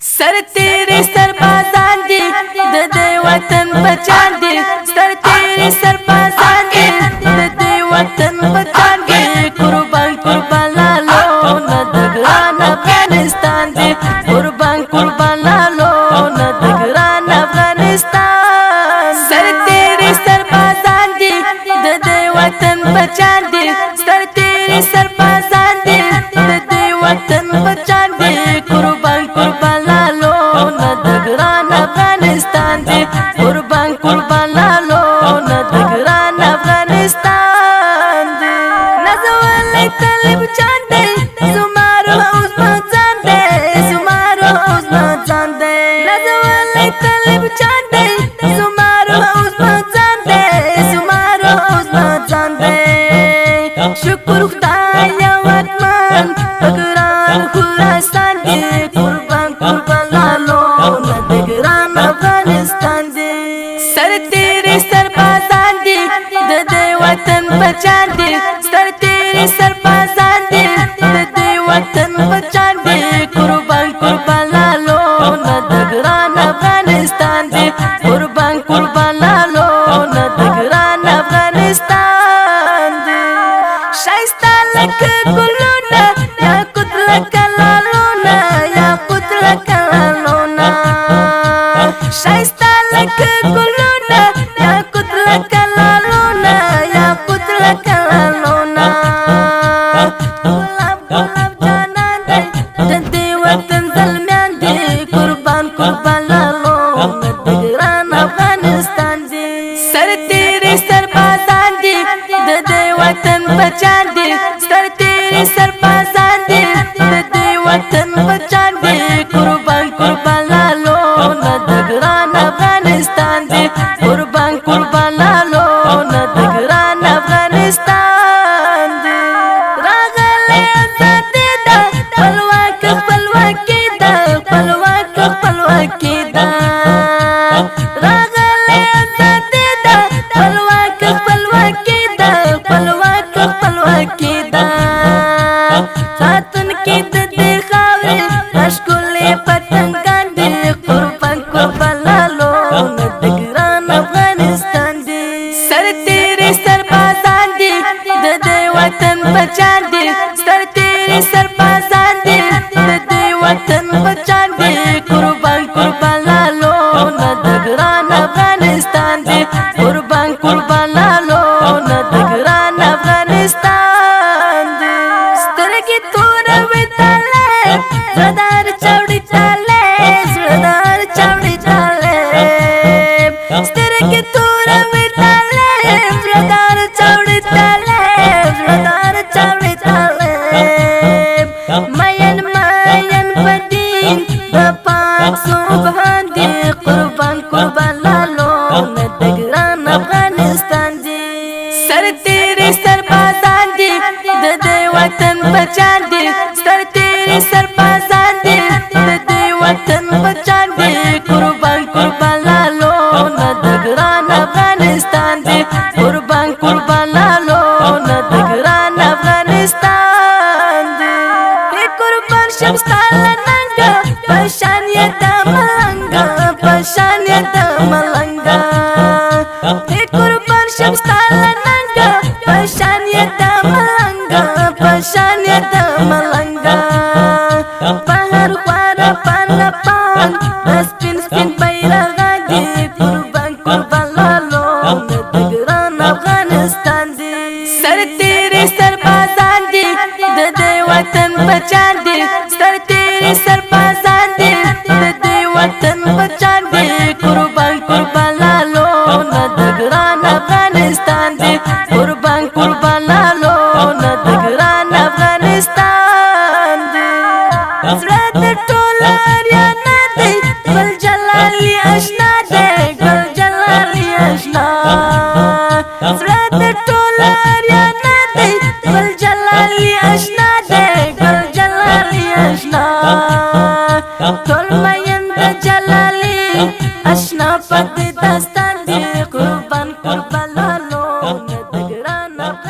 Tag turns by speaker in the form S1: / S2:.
S1: سر تیری سربازان دی د دې وطن بچان دی سر تیری سربازان دی د دې وطن بچان دی قربان قربان لالو نه د ګران افغانستان دی قربان قربان لالو نه د ګران افغانستان سر تیری سربازان دی د دې وطن بچان دی سر تیری سربازان دی د دې وطن بچان دی قربان قربان افغانستان دی قربان قربان لالو نه د ګران افغانستان دی نازولی طالب جان دی زمارو عثمان جان دی زمارو عثمان جان دی نازولی طالب جان دی زمارو عثمان جان دی زمارو عثمان جان دی شکر خدای وطن د ګران خراسان دی قربان قربان لالو نه د ګران افغانستان دی سر تیری سربازان دی د دې وطن بچان دی سر تیری سربازان دی د دې وطن بچان دی قربان قربان لالو نه د ګران افغانستان دی قربان قربان لالو نه د ګران افغانستان دی شایسته لکه ګلونه یاقوت لکه لالونه یاقوت لکه لالونه شایسته لکه ګلونه یاقوت لکه لالونه یاقوت لکه لالونه ګلاب ګلاب جانان دی د دې وطن زلمیان دی قربان قربان لالو نه د ګران افغانستان دی سر تیری سربازان دی د دې وطن بچان دی سر تیری سربازان دی د دې وطن بچان دی قربان قربان لالو نه د ګران افغانستان دی قربان قربان لالو نه د ګران افغانستان دی راغلی ازادي ده خپلواک خپلواکي ده خپلواک خپلواکي ده راغلی ازادي ده خپلواک خپلواکي ده خپلواک خپلواکي ده ساتونکي د دې خاورې ښکلي پتنګان دي قربان قربان لالو نه د ګران افغانستان دی سر تیری سربازان دی د دې وطن بچان دی سر تیری سربازان دی د دې وطن بچان دی قربان قربان لالو نه د ګران افغانستان دی قربان قربان لالو نه د ګران افغانستان دی سترګې توروي طالب زړدار چوړي طالب زړدار چوړي طالب سترګې توروي طالب زړدار چوړي طالب زړدار چوړي طالب مین مین بدین د پاک سبحان دی قربان قربان لالو نه د ګران افغانستان دی سر تیری سربازان دی د دې وطن بچان دی سر تیری سربازان دی د دې وطن بچان دی قربان قربان لالو نه د ګران افغانستان دی قربان قربان لالو نه د ګران افغانستان دی قربان شمستا لننګا پشان یې د ملنګا پشان یې د ملنګا قربان شمستا لننګا پشان یې د ملنګا پشان یې د ملنګا بهر خواره پان پان سپین سپین بیرغ دی قربان قربان لالو نه د ګران افغانستان دی سر تیری سربازان دی د دې وطن بچان دی سر تیری سربازان